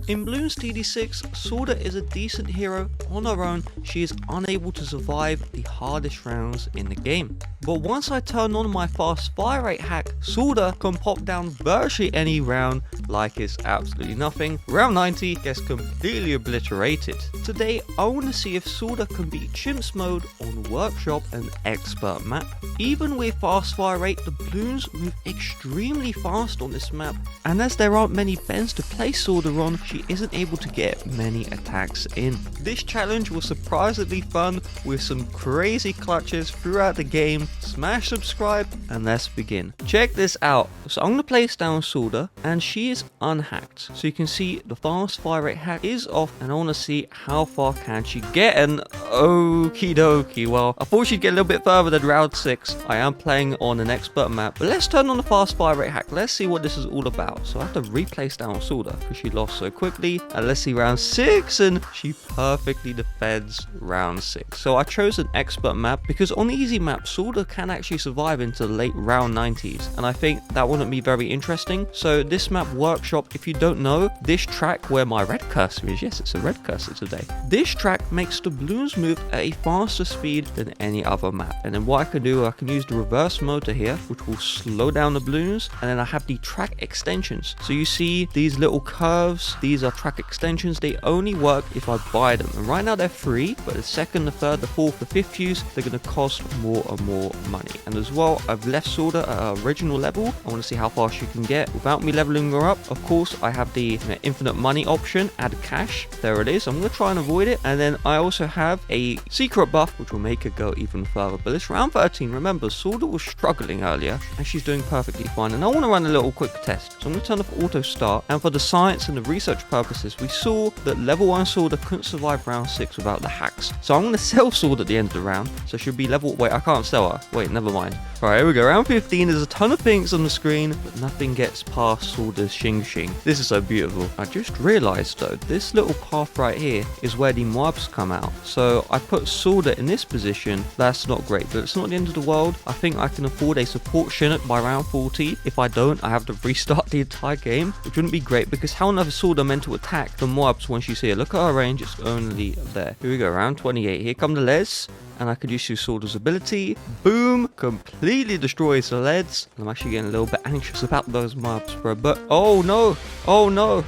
In Bloons TD6, Sauda is a decent hero on her own. She is unable to survive the hardest rounds in the game. But once I turn on my fast fire rate hack, Sauda can pop down virtually any round like it's absolutely nothing. Round 90 gets completely obliterated. Today I want to see if Sauda can beat CHIMPS mode on Workshop and Expert map. Even with fast fire rate, the bloons move extremely fast on this map, and as there aren't many bends to place Sauda on, she isn't able to get many attacks in. This challenge was surprisingly fun with some crazy clutches throughout the game. Smash subscribe and let's begin. Check this out. So I'm going to place down Sauda and she is unhacked. So you can see the fast fire rate hack is off and I want to see how far can she get, and okie dokie. Well, I thought she'd get a little bit further than round 6. I am playing on an expert map, but let's turn on the fast fire rate hack. Let's see what this is all about. So I have to replace down Sauda because she lost so quickly. And let's see round 6, and she perfectly defends round 6. So I chose an expert map because on the easy map, Sauda can actually survive into the late round 90s, and I think that wouldn't be very interesting. So this map Workshop, if you don't know, this track where my red cursor is, yes, it's a red cursor today, this track makes the bloons move at a faster speed than any other map. And then what I can do, I can use the reverse motor here, which will slow down the bloons, and then I have the track extensions. So you see these little curves, these are track extensions. They only work if I buy them, and right now they're free, but the second, the third, the fourth, the fifth use, they're going to cost more and more money. And as well, I've left Sauda at her original level. I want to see how far she can get without me leveling her up. Of course, I have the infinite money option, add cash. There it is. I'm going to try and avoid it. And then I also have a secret buff, which will make her go even further. But it's round 13. Remember, Sauda was struggling earlier, and she's doing perfectly fine. And I want to run a little quick test. So I'm going to turn off auto start. And for the science and the research purposes, we saw that level 1 Sauda couldn't survive round 6 without the hacks. So I'm going to sell Sauda at the end of the round. So she'll be level... Wait, I can't sell her. Wait, never mind. Alright, here we go. Round 15, there's a ton of things on the screen, but nothing gets past Sauda's Xing Xing. This is so beautiful. I just realized though, this little path right here is where the mobs come out. So I put Sauda in this position. That's not great, but it's not the end of the world. I think I can afford a support Chinook by round 40. If I don't, I have to restart the entire game, which wouldn't be great because how on earth is Sauda meant to attack the mobs once you see it? Look at her range, it's only there. Here we go, round 28. Here come the Les. And I could use Sauda's ability. Boom! Completely destroys the leads. I'm actually getting a little bit anxious about those mobs, bro. But, oh no! Oh no!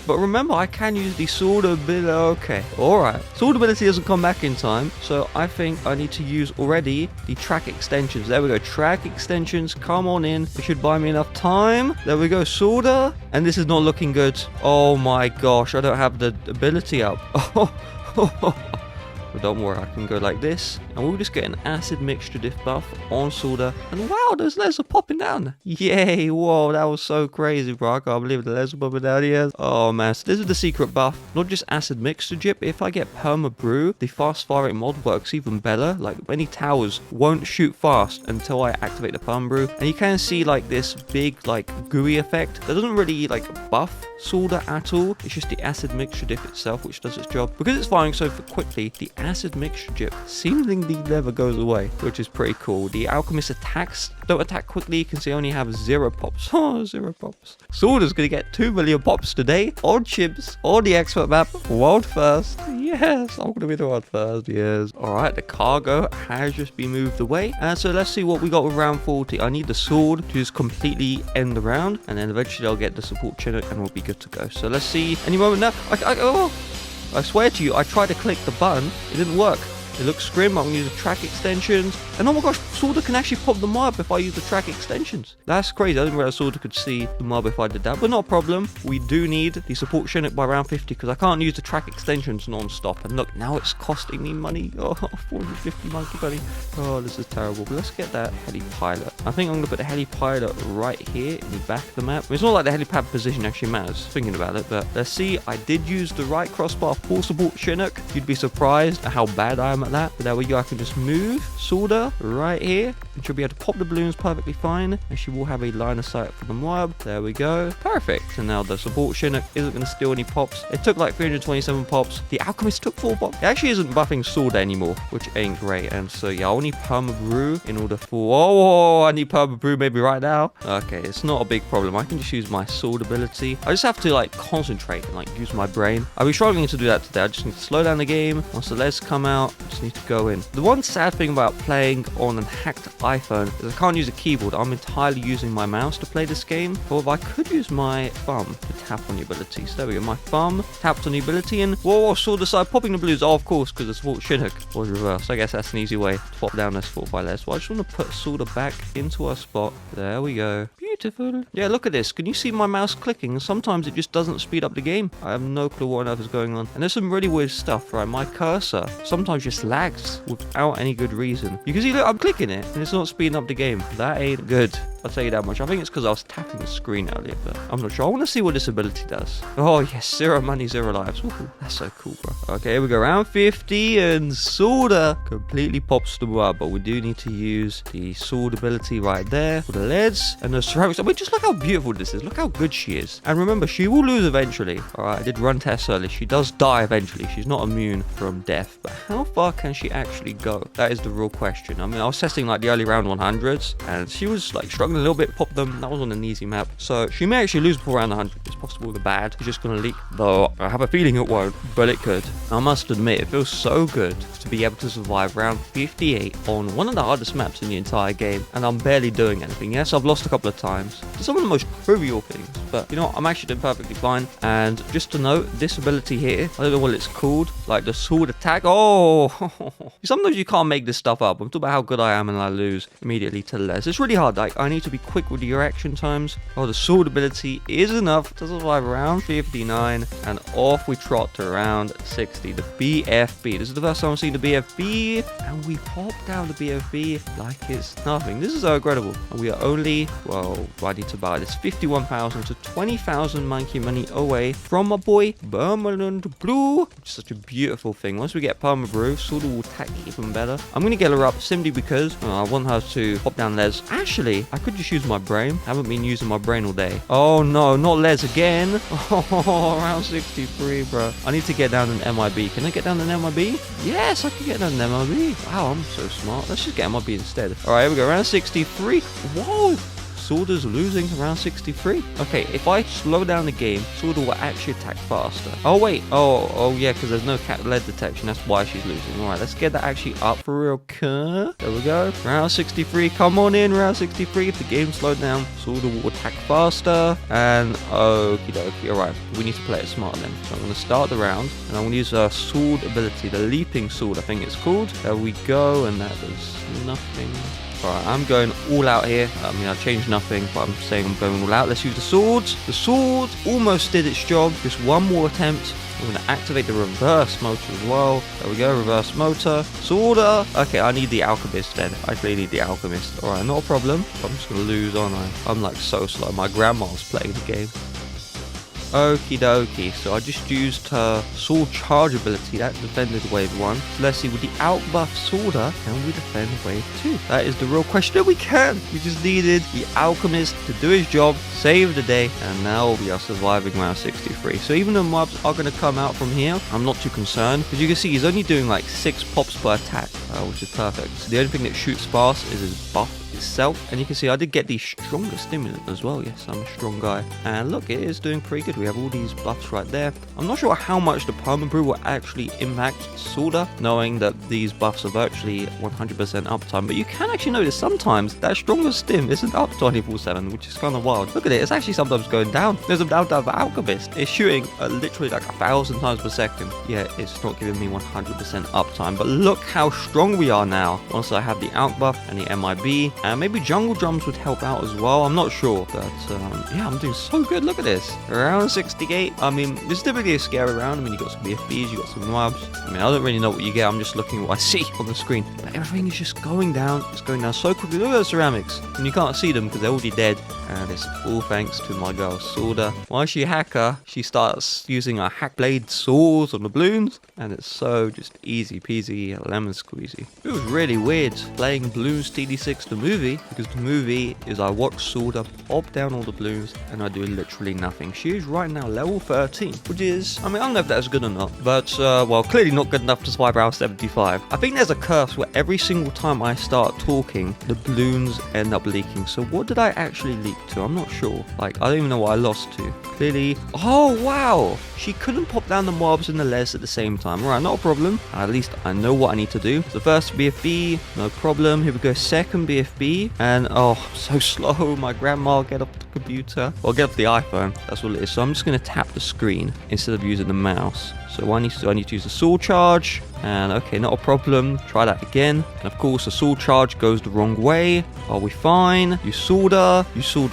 But remember, I can use the Sauda ability. Okay, alright. Sauda ability doesn't come back in time, so I think I need to use already the track extensions. There we go. Track extensions, come on in. It should buy me enough time. There we go, Sauda. And this is not looking good. Oh my gosh, I don't have the ability up. But don't worry, I can go like this, and we'll just get an acid mixture diff buff on Sauda. And wow, those layers are popping down. Yay, whoa, that was so crazy, bro. I can't believe the layers are popping down here. Oh man, so this is the secret buff. Not just acid mixture dip. If I get perma brew, the fast fire rate mod works even better. Like any towers won't shoot fast until I activate the perma brew. And you can see like this big like gooey effect. That doesn't really like buff Sauda at all. It's just the acid mixture dip itself which does its job. Because it's firing so quickly, the acid mixture dip seemingly never goes away, which is pretty cool. The alchemist attacks don't attack quickly. You can see I only have 0 pops. Oh, 0 pops. Sauda's gonna get 2 million pops today on CHIMPS, on the expert map, world first. Yes, I'm gonna be the world first. Yes. Alright, the cargo has just been moved away. And so let's see what we got with round 40. I need the sword to just completely end the round, and then eventually I'll get the support Chinook and we'll be good to go. So let's see. Any moment now. I swear to you, I tried to click the button. It didn't work. It looks grim. I'm going to use the track extensions. And oh my gosh, Sauda can actually pop the mob if I use the track extensions. That's crazy. I didn't realize Sauda could see the mob if I did that. But not a problem. We do need the support Chinook by round 50 because I can't use the track extensions non-stop. And look, now it's costing me money. Oh, 450 monkey money. Oh, this is terrible. But let's get that heli pilot. I think I'm going to put the heli pilot right here in the back of the map. It's not like the helipad position actually matters, thinking about it. But let's see. I did use the right crossbar for support Chinook. You'd be surprised at how bad I am at that. But there we go. I can just move Sauda right here. and she'll be able to pop the balloons perfectly fine, and she will have a line of sight for the mob. There we go. Perfect. And now the support Chinook isn't going to steal any pops. It took like 327 pops. The Alchemist took 4 pops. It actually isn't buffing Sauda anymore, which ain't great. And so yeah, I'll need Perma Brew in order for... Oh, I need Perma Brew maybe right now. Okay, it's not a big problem. I can just use my sword ability. I just have to like concentrate and like use my brain. I'll be struggling to do that today. I just need to slow down the game. Once the LEDs come out, I just need to go in. The one sad thing about playing on an hacked iPhone is I can't use a keyboard. I'm entirely using my mouse to play this game. However, I could use my thumb to tap on the abilities. There we go. My thumb tapped on the ability and whoa, sword aside, popping the blues. Oh, of course, because the support Chinook was reversed. I guess that's an easy way to pop down this 4x LEDs. Well, I just want to put Sauda back into her spot. There we go. Beautiful. Yeah, look at this. Can you see my mouse clicking? Sometimes it just doesn't speed up the game. I have no clue what on earth is going on. And there's some really weird stuff, right? My cursor sometimes just lags without any good reason. You can see, look, I'm clicking it and it's not speeding up the game. That ain't good. I'll tell you that much. I think it's because I was tapping the screen earlier, but I'm not sure. I want to see what this ability does. Oh, yes. 0 money, 0 lives. Ooh, that's so cool, bro. Okay, here we go. Round 50 and Sauda completely pops the up, but we do need to use the sword ability right there for the LEDs and the ceramics. I mean, just look how beautiful this is. Look how good she is. And remember, she will lose eventually. All right, I did run tests earlier. She does die eventually. She's not immune from death, but how far can she actually go? That is the real question. I mean, I was testing like the early round 100s and she was like struggling a little bit, pop them. That was on an easy map. So she may actually lose before round 100. It's possible the bad is just going to leak, though I have a feeling it won't, but it could. I must admit, it feels so good to be able to survive round 58 on one of the hardest maps in the entire game, and I'm barely doing anything. Yes, I've lost a couple of times to some of the most trivial things, but you know what? I'm actually doing perfectly fine. And just to note, this ability here, I don't know what it's called, like the sword attack. Oh, sometimes you can't make this stuff up. I'm talking about how good I am and I lose immediately to Les. It's really hard. Like, I need to be quick with the reaction times. Oh, the sword ability is enough to survive around 59, and off we trot to round 60. The BFB. This is the first time I've seen the BFB, and we pop down the BFB like it's nothing. This is so incredible. And we are only, well, I need to buy this 51,000 to 20,000 monkey money away from my boy Permanent Blue, which is such a beautiful thing. Once we get Perma Brew, Sauda will attack even better. I'm going to get her up simply because I want her to pop down Les. Actually, I could just use my brain. I haven't been using my brain all day. Oh no, not Les again. Oh, round 63, bro. I need to get down an MIB. Can I get down an MIB? Yes, I can get down an MIB. Wow, I'm so smart. Let's just get MIB instead. All right, here we go. Round 63. Whoa. Sauda's losing around 63. Okay, if I slow down the game, Sauda will actually attack faster. Oh, wait. Oh, yeah, because there's no lead detection. That's why she's losing. All right, let's get that actually up for real. There we go. Round 63. Come on in, round 63. If the game slowed down, Sauda will attack faster. And okie dokie. All right, we need to play it smart then. So I'm going to start the round, and I'm going to use our sword ability, the leaping sword, I think it's called. There we go, and that does nothing. Alright, I'm going all out here. I mean, I changed nothing, but I'm saying I'm going all out. Let's use the swords. The sword almost did its job. Just one more attempt. I'm going to activate the reverse motor as well. There we go, reverse motor. Sauda. Okay, I need the alchemist then. I really need the alchemist. Alright, not a problem. I'm just going to lose, aren't I? I'm like so slow. My grandma's playing the game. Okie dokie, so I just used her sword charge ability. That defended wave 1. So let's see, with the out buff Sauda, can we defend wave 2? That is the real question. We can! We just needed the alchemist to do his job, save the day, and now we are surviving round 63. So even though mobs are going to come out from here, I'm not too concerned. As you can see, he's only doing like 6 pops per attack, which is perfect. So the only thing that shoots fast is his buff itself, and you can see I did get the stronger stimulant as well. Yes, I'm a strong guy, and look, it is doing pretty good. We have all these buffs right there. I'm not sure how much the Perma Brew will actually impact Sauda, knowing that these buffs are virtually 100% uptime, but you can actually notice sometimes that stronger stim isn't up 24/7, which is kind of wild. Look at it, it's actually sometimes going down. There's a downtime for Alchemist. It's shooting literally like 1,000 times per second. Yeah, it's not giving me 100% uptime, but look how strong we are now. Once I have the Alch buff and the MIB, And maybe jungle drums would help out as well. I'm not sure. But yeah, I'm doing so good. Look at this. Round 68. I mean, this is typically a scary round. I mean, you got some BFBs, you got some mobs. I mean, I don't really know what you get. I'm just looking at what I see on the screen. But everything is just going down. It's going down so quickly. Look at the ceramics. And you can't see them because they're already dead. And it's all thanks to my girl Sauda. Once she hacker, she starts using her hack blade saws on the balloons. And it's so just easy peasy lemon squeezy. It was really weird playing Bloons TD6 the movie, because the movie is I watch Sauda pop down all the balloons and I do literally nothing. She is right now level 13, which is, I mean, I don't know if that's good or not, but well, clearly not good enough to survive round 75. I think there's a curse where every single time I start talking, the balloons end up leaking. So what did I actually leak to? I'm not sure. Like, I don't even know what I lost to. Clearly, oh wow, she couldn't pop down the mobs and the les at the same time. Right, not a problem. At least I know what I need to do. So first BFB, no problem. Here we go, second BFB. And oh, I'm so slow. My grandma, get off the computer. Well, get off the iPhone. That's what it is. So I'm just going to tap the screen instead of using the mouse. So what I need to do, I need to use the sword charge. And okay, not a problem. Try that again. And of course, the sword charge goes the wrong way. Are we fine? You solder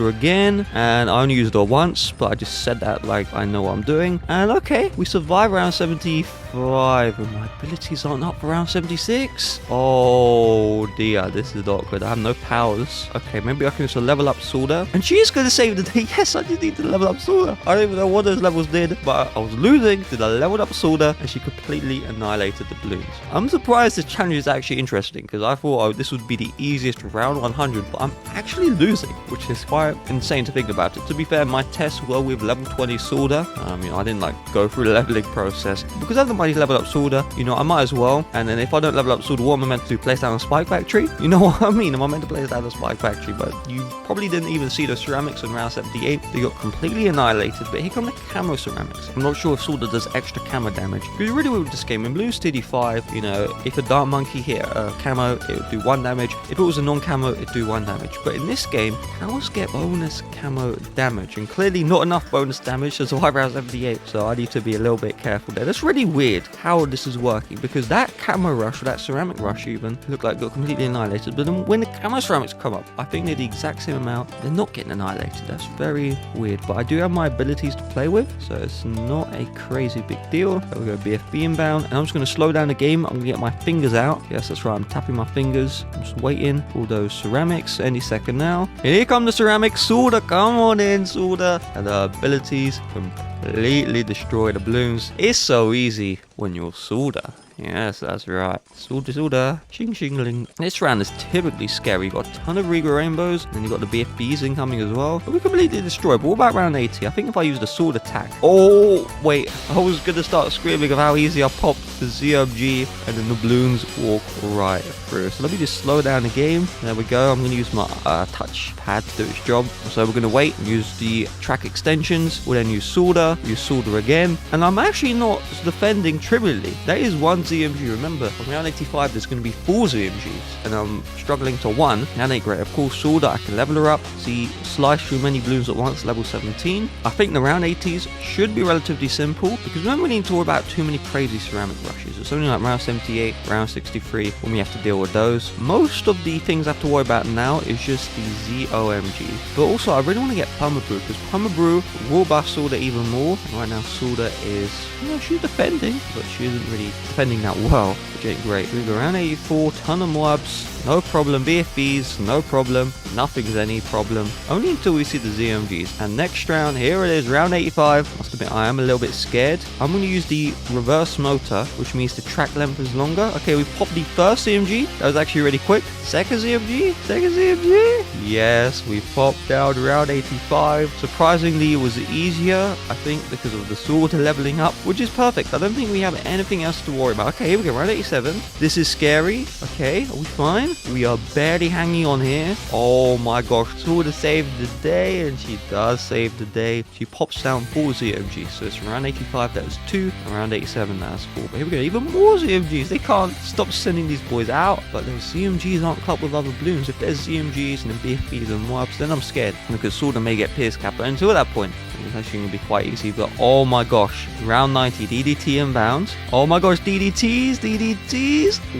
again. And I only used it once, but I just said that like I know what I'm doing. And okay, we survive round 75. And my abilities aren't up for round 76. Oh dear, this is awkward. I have no powers. Okay, maybe I can just level up Sauda. And she is going to save the day. Yes, I just need to level up Sauda. I don't even know what those levels did, but I was losing. Did I leveled up Sauda and she completely annihilated the balloons. I'm surprised this challenge is actually interesting, because I thought, oh, this would be the easiest round 100, but I'm actually losing, which is quite insane to think about it. To be fair, my tests were with level 20 Sauda. You know, I didn't like go through the leveling process because I haven't already leveled up Sauda. You know, I might as well. And then if I don't level up Sauda, what am I meant to do? Place down a spike factory? You know what I mean? Am I meant to place down a spike factory? But you probably didn't even see the ceramics in round 78. They got completely annihilated. But here come the camo ceramics. I'm not sure if Sauda does extra camo damage. It's really weird with this game. In Bloons TD5, you know, if a dart monkey hit a camo, it would do 1 damage. If it was a non-camo, it'd do 1 damage. But in this game, camos get bonus camo damage, and clearly not enough bonus damage to survive round 78. So I need to be a little bit careful there. That's really weird how this is working, because that camo rush, or that ceramic rush even, looked like got completely annihilated. But then when the camo ceramics come up, I think they're the exact same amount. They're not getting annihilated. That's very weird. But I do have my abilities to play with, so it's not a crazy big deal. There we go, BFB inbound, and I'm just going to slow down the game. I'm going to get my fingers out. Yes, that's right, I'm tapping my fingers. I'm just waiting for those ceramics any second now. And here come the ceramics. Sauda, come on in, Sauda. And the abilities completely destroy the balloons. It's so easy when you're Sauda. Yes, that's right. Sauda, shing shingling. This round is typically scary. You've got a ton of Riga rainbows, and you've got the BFBs incoming as well. But we completely destroyed. But what about round 80? I think if I use the sword attack. Oh, wait. I was going to start screaming of how easy I popped the ZMG, and then the balloons walk right through. So let me just slow down the game. There we go. I'm going to use my touch pad to do its job. So we're going to wait and use the track extensions. We'll then use Sauda again. And I'm actually not defending trivially. There is one ZMG. Remember, on round 85 there's going to be 4 ZMGs, and I'm struggling to 1. That ain't great. Of course, Sauda, I can level her up. See, slice through many balloons at once, level 17. I think the round 80s should be relatively simple, because we don't really need to worry about too many crazy ceramic rushes. It's only like round 78, round 63 when we have to deal with those. Most of the things I have to worry about now is just the ZOMG. But also, I really want to get Permabrew, because Permabrew will buff Sauda even more. And right now, Sauda is, you know, she's defending, but she isn't really defending that well, which ain't great. We go around 84, ton of mobs, no problem. BFBs, no problem. Nothing's any problem. Only until we see the ZMGs. And next round, here it is, round 85. Must admit, I am a little bit scared. I'm going to use the reverse motor, which means the track length is longer. Okay, we popped the first ZMG. That was actually really quick. Second ZMG. Yes, we popped down round 85. Surprisingly, it was easier, I think, because of the sword leveling up, which is perfect. I don't think we have anything else to worry about. Okay, here we go, round 87. This is scary. Okay, are we fine? We are barely hanging on here. Oh my gosh, Sauda saved the day, and she does save the day. She pops down 4 ZMGs. So it's around 85, that was 2. Around 87, that's 4. But here we go, even more ZMGs. They can't stop sending these boys out. But those ZMGs aren't clubbed with other balloons. If there's ZMGs and then BFBs and mobs, then I'm scared, because Sauda may get Pierce Kappa until that point. It's actually going to be quite easy, but oh my gosh. Round 90, DDT inbound. Oh my gosh, DDTs.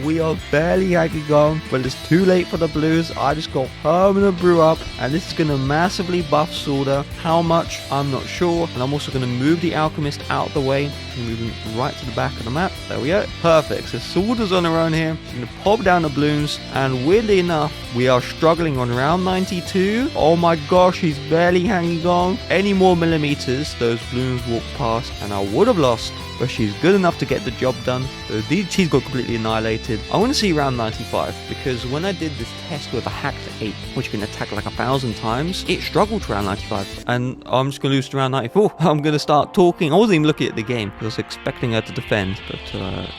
We are barely hanging on, but it's too late for the blues. I just got permanent brew up, and this is going to massively buff Sauda. How much? I'm not sure. And I'm also going to move the alchemist out of the way. Move him right to the back of the map. There we go. Perfect. So Sauda's on her own here. She's going to pop down the balloons, and weirdly enough, we are struggling on round 92. Oh my gosh, he's barely hanging on. Any more millimeters, those balloons walk past, and I would have lost. But she's good enough to get the job done. So DDT's got completely annihilated. I want to see round 95, because when I did this test with a hacked 8, which can attack like 1,000 times, it struggled to round 95. And I'm just going to lose to round 94. I'm going to start talking. I wasn't even looking at the game, because I was expecting her to defend, but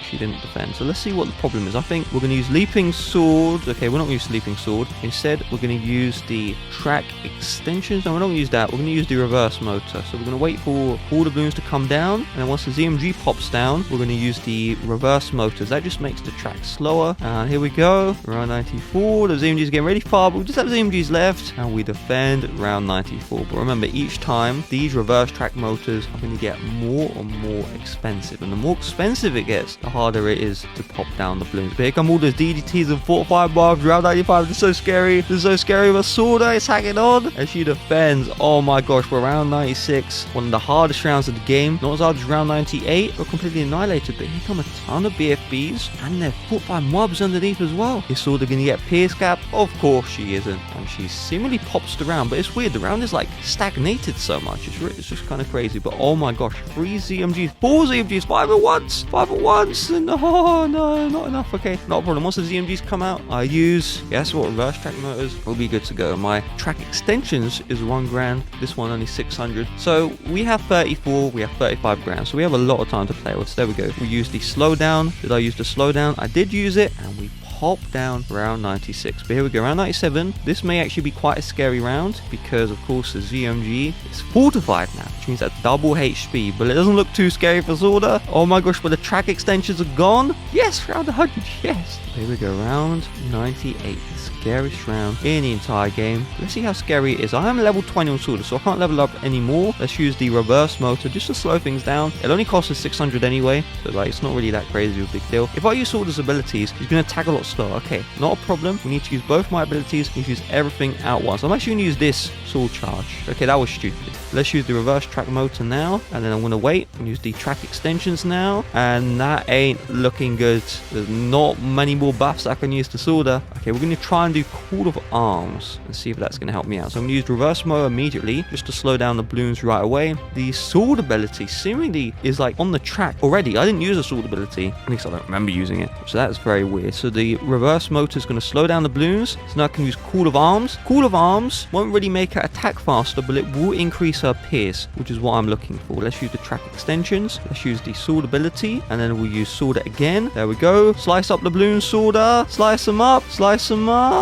she didn't defend. So let's see what the problem is. I think we're going to use Leaping Sword. Okay, we're not going to use Leaping Sword. Instead, we're going to use the track extensions. No, we're not going to use that. We're going to use the reverse motor. So we're going to wait for all the balloons to come down, and then once the ZMG pops down, we're going to use the reverse motors. That just makes the track slower. And here we go. Round 94. The ZMGs are getting really far, but we just have ZMGs left, and we defend round 94. But remember, each time these reverse track motors are going to get more and more expensive, and the more expensive it gets, the harder it is to pop down the balloons. But here come all those DDTs and 45 barbs. Round 95. This is so scary. This is so scary. But Sauda is hanging on, and she defends. Oh my gosh, we're round 96. One of the hardest rounds of the game. Not as hard as round 98. We're completely annihilated, but here come a ton of BFBs, and they're fought by mobs underneath as well. Is Sauda going to get pierce cap? Of course she isn't, and she seemingly pops the round, but it's weird. The round is like stagnated so much. It's just kind of crazy. But oh my gosh, 3 ZMGs, 4 ZMGs, 5 at once, and oh no, not enough. Okay, not a problem. Once the ZMGs come out, I use, guess what, reverse track motors will be good to go. My track extensions is 1 grand. This one only 600. So we have 34, we have 35 grand. So we have a lot of time to play with. So there we go. We use the slowdown. Did I use the slowdown? I did use it, and we pop down round 96. But here we go, round 97. This may actually be quite a scary round, because of course the ZMG is fortified now, which means that's double HP, but it doesn't look too scary for Sauda. Oh my gosh, but the track extensions are gone. Yes, round 100, yes. Here we go, round 98, the scariest round in the entire game. Let's see how scary it is. I am level 20 on Sauda, so I can't level up anymore. Let's use the reverse motor just to slow things down. It only costs us 600 anyway, so like it's not really that crazy of a big deal. If I use Sauda's abilities, he's going to attack a lot slower. Okay, not a problem. We need to use both my abilities. We need to use everything at once. I'm actually going to use this sword charge. Okay, that was stupid. Let's use the reverse track motor now, and then I'm going to wait and use the track extensions now, and that ain't looking good. There's not many more buffs I can use to Sauda. Okay, we're going to try and do Call of Arms and see if that's going to help me out. So I'm going to use reverse motor immediately just to slow down the balloons right away. The sword ability seemingly is like on the track already. I didn't use a sword ability, at least I don't remember using it, so that's very weird. So the reverse motor is going to slow down the balloons, so now I can use Call of Arms. Call of Arms won't really make her attack faster, but it will increase her pierce, which is what I'm looking for. Let's use the track extensions. Let's use the sword ability, and then we'll use Sauda again. There we go. Slice up the balloons, Sauda. Slice them up. Slice them up.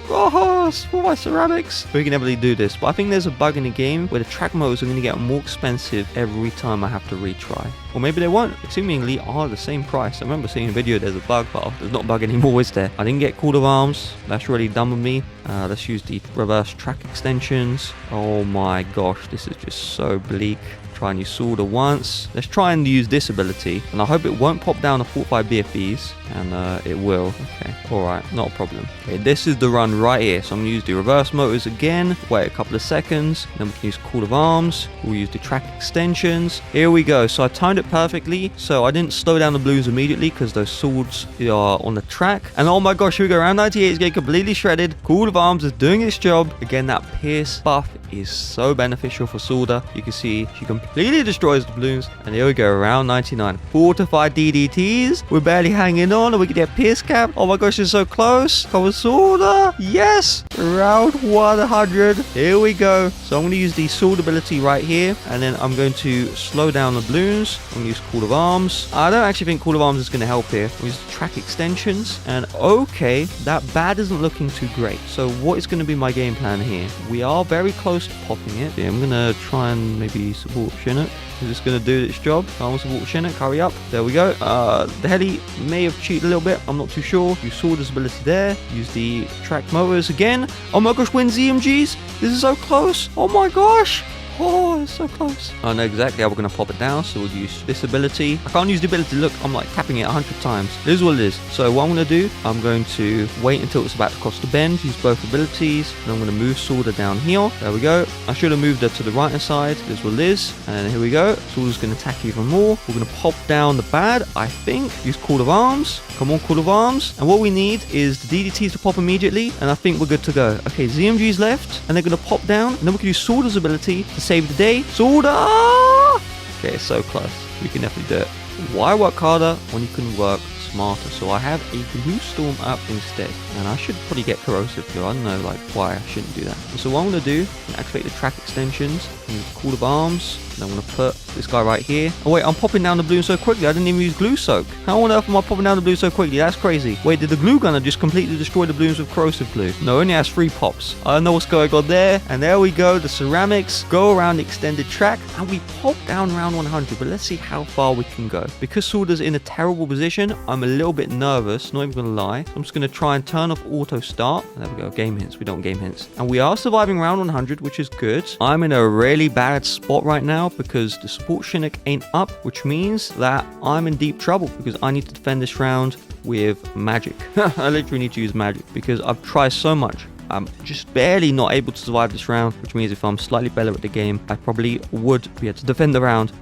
Oh, for my ceramics. We can definitely do this, but I think there's a bug in the game where the track motors are going to get more expensive every time I have to retry. Or maybe they won't. They seemingly are the same price. I remember seeing a video there's a bug, but there's not a bug anymore, is there? I didn't get Call of Arms. That's really dumb of me. Let's use the reverse track extensions. Oh my gosh, this is just so bleak. Try and use Sauda once. Let's try and use this ability, and I hope it won't pop down the 45 BFBs, and it will. Okay, alright, not a problem. Okay, this is the run right here, so I'm going to use the reverse motors again, wait a couple of seconds, then we can use Call of Arms, we'll use the track extensions. Here we go. So I timed it perfectly, so I didn't slow down the balloons immediately because those swords are on the track. And oh my gosh, here we go, round 98 is getting completely shredded. Call of Arms is doing its job. Again, that pierce buff is so beneficial for Sauda. You can see she completely destroys the balloons. And here we go, round 99. Fortified DDTs. We're barely hanging on, and we can get pierce cap. Oh my gosh, it's so close. Come on, Sauda. Yes. Round 100. Here we go. So I'm going to use the sword ability right here, and then I'm going to slow down the balloons. I'm going to use Call of Arms. I don't actually think Call of Arms is going to help here. We'll use the track extensions, and okay, that bad isn't looking too great. So what is going to be my game plan here? We are very close to popping it. Yeah, I'm going to try and maybe support Chinook. Is this going to do its job? I want to support Chinook. Hurry up. There we go. The heli may have cheated a little bit. I'm not too sure. Use Sauda's ability there. Use the track motors again. Oh my gosh, win ZMGs. This is so close. Oh my gosh. Oh, it's so close. I know exactly how we're going to pop it down, so we'll use this ability. I can't use the ability. Look, I'm like tapping it 100 times. This is what it is. So what I'm going to do, I'm going to wait until it's about to cross the bend, use both abilities, and I'm going to move Sauder down here. There we go. I should have moved her to the right hand side. This is what it is. And here we go. Sauder's going to attack even more. We're going to pop down the bad, I think. Use Call of Arms. Come on, Call of Arms. And what we need is the DDTs to pop immediately, and I think we're good to go. Okay, ZMG's left, and they're going to pop down, and then we can use Sauder's ability to save the day. Sauder! Okay, so close. We can definitely do it. Why work harder when you can work smarter? So I have a Blue Storm up instead, and I should probably get Corrosive Glue. I don't know like why I shouldn't do that. So what I'm going to do is activate the track extensions, use Call of Arms, and I'm going to put this guy right here. Oh wait, I'm popping down the balloon so quickly, I didn't even use Glue Soak. How on earth am I popping down the balloon so quickly? That's crazy. Wait, did the glue gunner just completely destroy the balloons with Corrosive Glue? No, it only has 3 pops. I don't know what's going on there. And there we go, the ceramics go around the extended track, and we pop down round 100, but let's see how far we can go. Because Sauder's in a terrible position, I'm a little bit nervous, not even gonna lie. I'm just gonna try and turn off auto start. There we go, game hints. We don't game hints. And we are surviving round 100, which is good. I'm in a really bad spot right now because the support Chinook ain't up, which means that I'm in deep trouble because I need to defend this round with magic. I literally need to use magic because I've tried so much. I'm just barely not able to survive this round, which means if I'm slightly better at the game, I probably would be able to defend the round.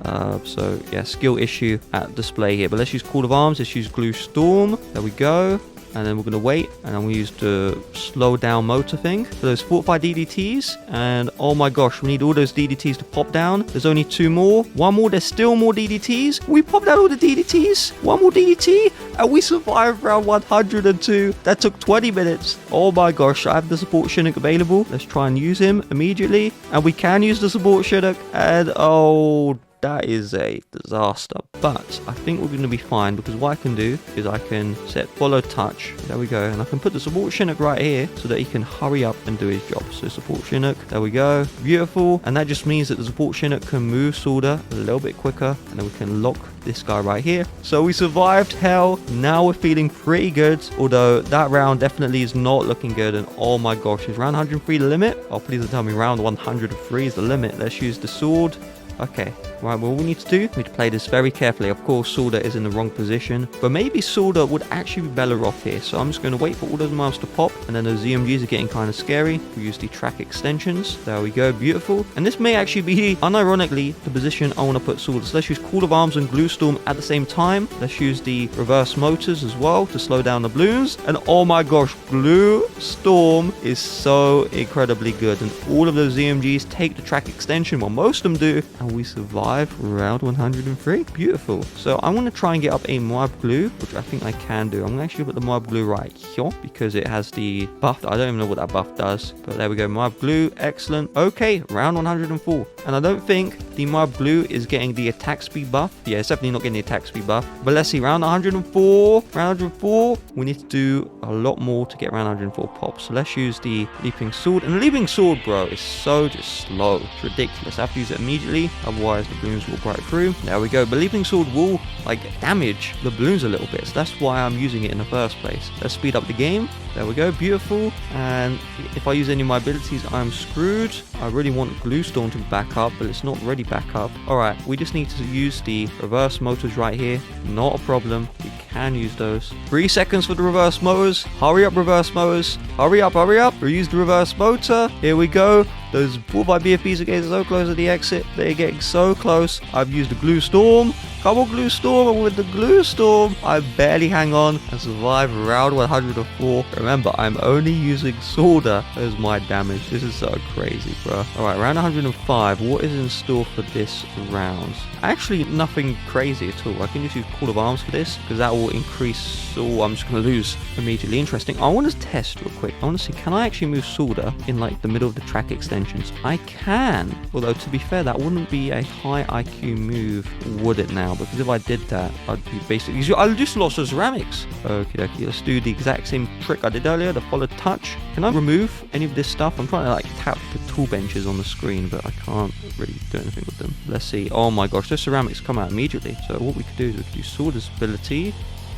So yeah, skill issue at display here. But let's use Call of Arms. Let's use Glue Storm. There we go. And then we're going to wait, and I'm going to use the slow down motor thing for those fortified DDTs. And oh my gosh, we need all those DDTs to pop down. There's only 2 more. 1 more, there's still more DDTs. We popped out all the DDTs. 1 more DDT, and we survived round 102. That took 20 minutes. Oh my gosh, I have the support Chinook available. Let's try and use him immediately. And we can use the support Chinook, and oh, that is a disaster, but I think we're going to be fine because what I can do is I can set follow touch. There we go, and I can put the support Chinook right here so that he can hurry up and do his job. So support Chinook, there we go, beautiful. And that just means that the support Chinook can move Sauder a little bit quicker, and then we can lock this guy right here. So we survived hell. Now we're feeling pretty good, although that round definitely is not looking good. And oh my gosh, is round 103 the limit? Oh, please don't tell me round 103 is the limit. Let's use the sword. Okay, right, well, what we need to do, we need to play this very carefully. Of course, Sauder is in the wrong position, but maybe Sauder would actually be better off here. So I'm just going to wait for all those miles to pop, and then those ZMGs are getting kind of scary. We use the track extensions. There we go, beautiful. And this may actually be, unironically, the position I want to put Sauder. So let's use Call of Arms and Glue Storm at the same time. Let's use the reverse motors as well to slow down the balloons. And oh my gosh, Glue Storm is so incredibly good. And all of those ZMGs take the track extension, well, most of them do. And we survive round 103. Beautiful. So I want to try and get up a Moab Glue, which I think I can do. I'm going to actually put the Moab Glue right here because it has the buff. I don't even know what that buff does, but there we go. Moab Glue, excellent. Okay, round 104. And I don't think the Moab Glue is getting the attack speed buff. Yeah, it's definitely not getting the attack speed buff. But let's see, round 104. Round 104. We need to do a lot more to get round 104 pops. So let's use the Leaping Sword. And the Leaping Sword, bro, is so just slow. It's ridiculous. I have to use it immediately. Otherwise, the balloons will break through. There we go. But Leaping Sword will, like, damage the balloons a little bit. So that's why I'm using it in the first place. Let's speed up the game. There we go. Beautiful. And if I use any of my abilities, I'm screwed. I really want Glue Storm to back up, but it's not ready back up. Alright, we just need to use the reverse motors right here. Not a problem. We can use those. 3 seconds for the reverse motors. Hurry up, reverse motors. Hurry up, hurry up. We use the reverse motor. Here we go. Those 4x BFBs are getting so close at the exit. They're getting so close. I've used the Glue Storm. Come on, Glue Storm. And with the Glue Storm, I barely hang on and survive round 104. Remember, I'm only using Sauder as my damage. This is so crazy, bro. Alright, round 105. What is in store for this round? Actually, nothing crazy at all. I can just use Call of Arms for this because that will increase. Oh, I'm just going to lose immediately. Interesting. I want to test real quick. I want to see, can I actually move Sauder in like the middle of the track extensions? I can. Although, to be fair, that wouldn't be a high IQ move, would it now? Because if I did that, I'd be basically... I just lost the ceramics. Okay, let's do the exact same trick I did earlier, the follow touch. Can I remove any of this stuff? I'm trying to like tap the tool benches on the screen, but I can't really do anything with them. Let's see. Oh my gosh, those ceramics come out immediately. So what we could do is we could use Sauder's ability.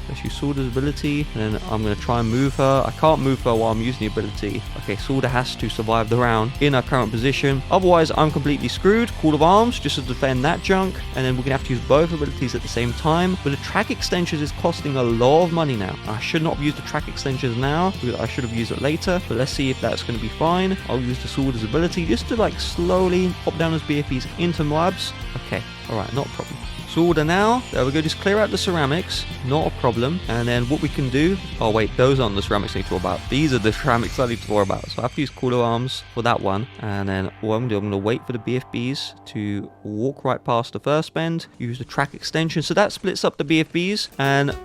Let's use Saunder's ability, and then I'm going to try and move her. I can't move her while I'm using the ability. Okay, Sauda has to survive the round in her current position. Otherwise, I'm completely screwed. Call of Arms, just to defend that junk. And then we're going to have to use both abilities at the same time. But the track extensions is costing a lot of money now. I should not have used the track extensions now. I should have used it later. But let's see if that's going to be fine. I'll use the Sauda's ability just to like slowly pop down those BFBs into Moabs. Okay, alright, not a problem. Sauda now. There we go. Just clear out the ceramics. Not a problem. And then what we can do... Oh, wait. Those aren't the ceramics I need to worry about. These are the ceramics I need to worry about. So I have to use Call of Arms for that one. And then what I'm going to do, I'm going to wait for the BFBs to walk right past the first bend. Use the track extension. So that splits up the BFBs. And...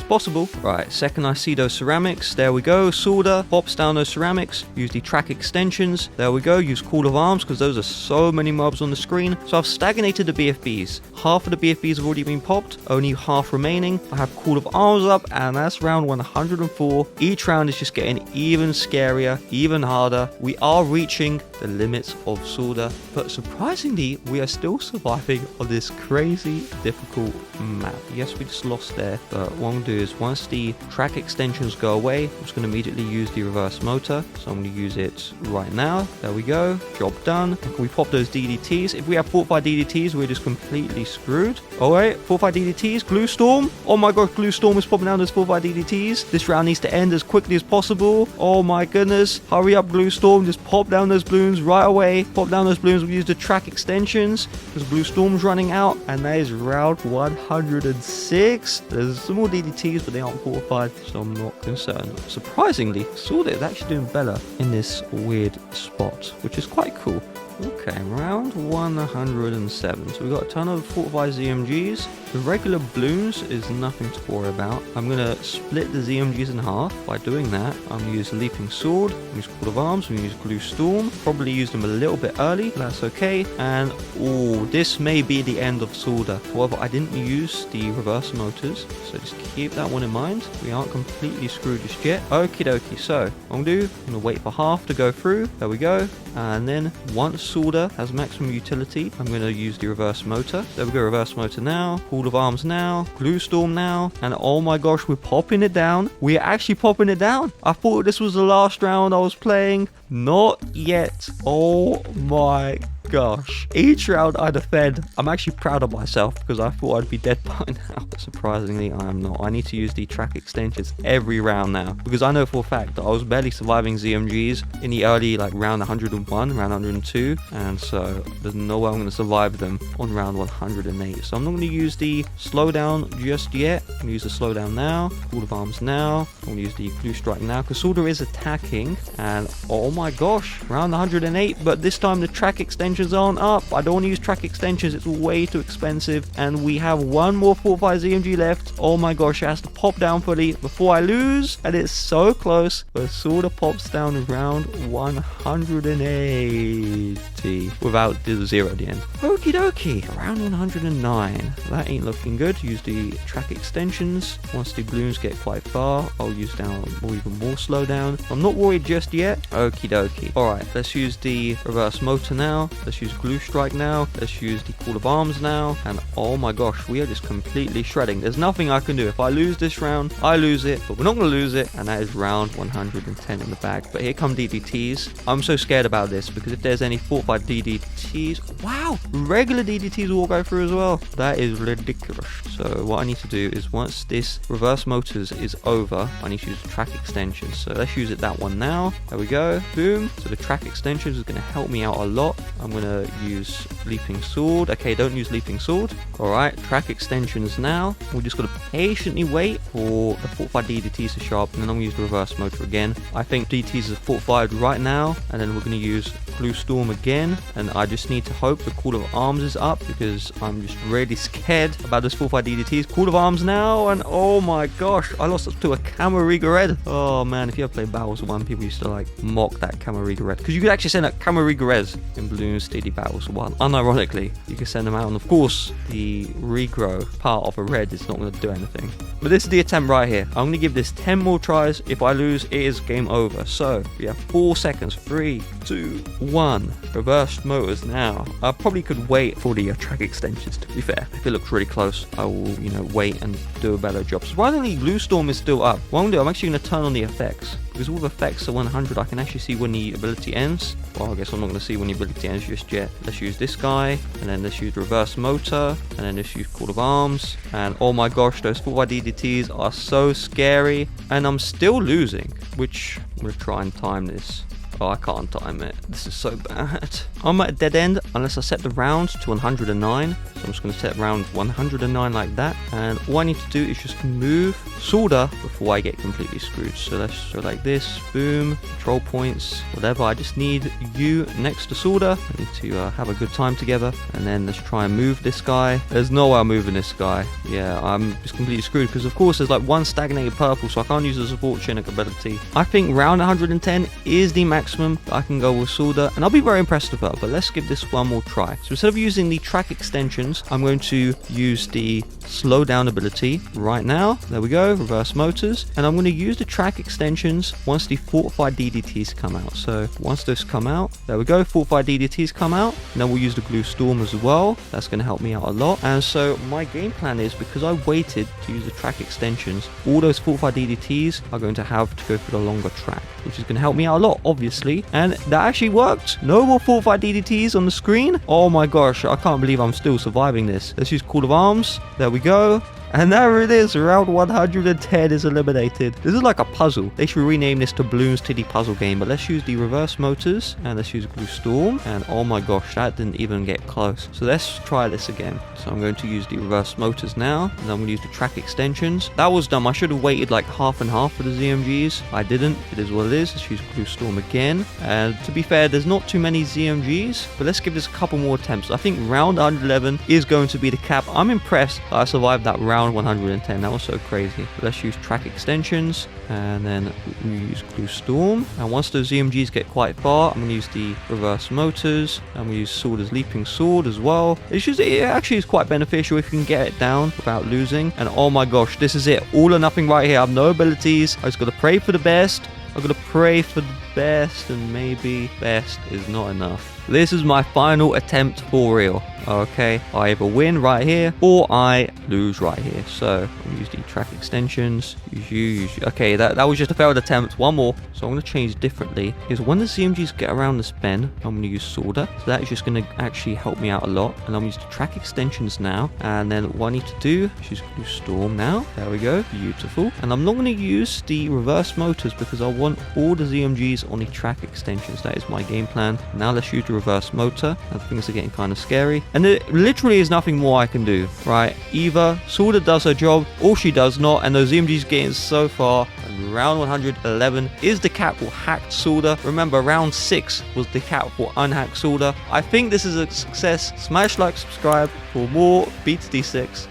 possible. Right, second I see those ceramics, there we go. Sauda pops down those ceramics, use the track extensions, there we go. Use Call of Arms because those are so many mobs on the screen. So I've stagnated the BFBs. Half of the BFBs have already been popped, only half remaining. I have Call of Arms up, and that's round 104. Each round is just getting even scarier, even harder. We are reaching the limits of Sauda, but surprisingly we are still surviving on this crazy difficult map. Yes, we just lost there, but what I'm gonna do is once the track extensions go away, I'm just going to immediately use the reverse motor. So I'm going to use it right now. There we go. Job done. And can we pop those DDTs? If we have fortified DDTs, we're just completely screwed. Alright, fortified DDTs. Glue Storm. Oh my god, Glue Storm is popping down those fortified DDTs. This round needs to end as quickly as possible. Oh my goodness. Hurry up, Glue Storm. Just pop down those balloons right away. Pop down those balloons. We'll use the track extensions because Glue Storm's running out. And that is round 106. There's some more DDTs, but they aren't fortified, so I'm not concerned. Surprisingly, Sauda is actually doing better in this weird spot, which is quite cool. Okay, round 107. So we've got a ton of fortified ZMGs. The regular balloons is nothing to worry about. I'm going to split the ZMGs in half. By doing that, I'm going to use Leaping Sword, use Call of Arms, I'm going to use Glue Storm. Probably used them a little bit early, but that's okay. And, oh, this may be the end of Sauda. However, I didn't use the reverse motors, so just keep that one in mind. We aren't completely screwed just yet. Okie dokie, so what I'm going to do, I'm going to wait for half to go through. There we go. And then once Sauda has maximum utility, I'm going to use the reverse motor. There we go, reverse motor now, Call of Arms now, Glue Storm now, and oh my gosh, we're popping it down. We're actually popping it down. I thought this was the last round I was playing. Not yet. Oh my gosh. Each round I defend, I'm actually proud of myself because I thought I'd be dead by now. But surprisingly, I am not. I need to use the track extensions every round now because I know for a fact that I was barely surviving ZMGs in the early, like round 101, round 102, and so there's no way I'm going to survive them on round 108. So I'm not going to use the slowdown just yet. I'm going to use the slowdown now, Call of Arms now. I'm going to use the Glue Strike now because Sauda is attacking, and oh my gosh, round 108, but this time the track extensions aren't up. I don't want to use track extensions, it's way too expensive, and we have one more 4-5 ZMG left. Oh my gosh, it has to pop down fully before I lose, and it's so close, but Sauda pops down in round 180 without the 0 at the end. Okie dokie, round 109. That ain't looking good. Use the track extensions. Once the balloons get quite far, I'll use down or even more slowdown. I'm not worried just yet. Okie dokie. Alright, let's use the reverse motor now. Let's use Glue Strike now. Let's use the Call of Arms now. And oh my gosh, we are just completely shredding. There's nothing I can do. If I lose this round, I lose it. But we're not going to lose it. And that is round 110 in the bag. But here come DDTs. I'm so scared about this because if there's any fortified DDTs... Wow! Regular DDTs will go through as well. That is ridiculous. So what I need to do is once this reverse motors is over, I need to use the track extensions. So let's use that one now. There we go. Boom. So the track extensions is going to help me out a lot. I'm going to use Leaping Sword. Okay, don't use Leaping Sword. Alright, track extensions now. We're just going to patiently wait for the fortified DDTs to show up, and then I'm going to use the reverse motor again. I think DDTs are fortified right now, and then we're going to use Glue Storm again, and I just need to hope the Call of Arms is up because I'm just really scared about this fortified DDTs. Call of Arms now, and oh my gosh, I lost to a Camariga Red. Oh man, if you ever played Battles 1, people used to like mock that Camariga Red because you could actually send out Camariga Reds in Bloons steady battles. Well, unironically, you can send them out, and of course, the regrow part of a red is not going to do anything. But this is the attempt right here. I'm going to give this 10 more tries. If I lose, it is game over. So we have 4 seconds. 3, 2, 1. Reversed motors now. I probably could wait for the track extensions, to be fair. If it looks really close, I will, wait and do a better job. Surprisingly, Blue Storm is still up. What I'm going to do, I'm actually going to turn on the effects. Because all the effects are 100, I can actually see when the ability ends. Well, I guess I'm not going to see when the ability ends just yet. Let's use this guy, and then let's use reverse motor, and then let's use coat of arms. And oh my gosh, those 4x DDTs are so scary. And I'm still losing, which I'm going to try and time this. Oh, I can't time it. This is so bad. I'm at a dead end unless I set the rounds to 109. So I'm just going to set round 109 like that. And all I need to do is just move Sauda before I get completely screwed. So let's go like this. Boom. Control points. Whatever. I just need you next to Sauda. I need to have a good time together. And then let's try and move this guy. There's no way I'm moving this guy. Yeah, I'm just completely screwed. Because of course there's like one stagnated purple. So I can't use the support Chinook ability. I think round 110 is the maximum I can go with Sauda, and I'll be very impressed with her, but let's give this one more try. So instead of using the track extensions, I'm going to use the slow down ability right now. There we go, reverse motors, and I'm going to use the track extensions once the fortified DDTs come out. So once those come out, there we go, fortified DDTs come out, and then we'll use the Blue Storm as well. That's going to help me out a lot. And so my game plan is, because I waited to use the track extensions, all those fortified DDTs are going to have to go through the longer track, which is going to help me out a lot, obviously. And that actually worked. No more fortified DDTs on the screen. Oh my gosh, I can't believe I'm still surviving this. Let's use coat of arms. There we go. And there it is, round 110 is eliminated. This is like a puzzle. They should rename this to Bloons Titty Puzzle Game. But let's use the reverse motors, and let's use Blue Storm. And oh my gosh, that didn't even get close. So let's try this again. So I'm going to use the reverse motors now, and I'm going to use the track extensions. That was dumb. I should have waited like half and half for the ZMGs. I didn't. It is what it is. Let's use Blue Storm again. And to be fair, there's not too many ZMGs, but let's give this a couple more attempts. I think round 111 is going to be the cap. I'm impressed that I survived that round 110. That was so crazy. But let's use track extensions, and then we use Blue Storm. And once those ZMGs get quite far, I'm going to use the reverse motors, and we use Sauda's leaping sword as well. It actually is quite beneficial if you can get it down without losing. And oh my gosh, this is it, all or nothing right here. I have no abilities. I just got to pray for the best. I've got to pray for the best, and maybe best is not enough. This is my final attempt for real. Okay, I either win right here or I lose right here. So I'll use the track extensions. Use you. Okay, that was just a failed attempt. One more. So I'm going to change differently. Is when the ZMGs get around this bend, I'm going to use Sauda. So that is just going to actually help me out a lot. And I'm going to use the track extensions now. And then what I need to do is use Blue Storm now. There we go. Beautiful. And I'm not going to use the reverse motors because I want all the ZMGs on the track extensions. That is my game plan. Now let's use the reverse motor. Now things are getting kind of scary. And there literally is nothing more I can do, right? Either Sauda does her job or she does not, and those ZMGs getting so far. And round 111 is the cap for hacked Sauda. Remember, round 6 was the cap for unhacked Sauda. I think this is a success. Smash like, subscribe for more B2D6.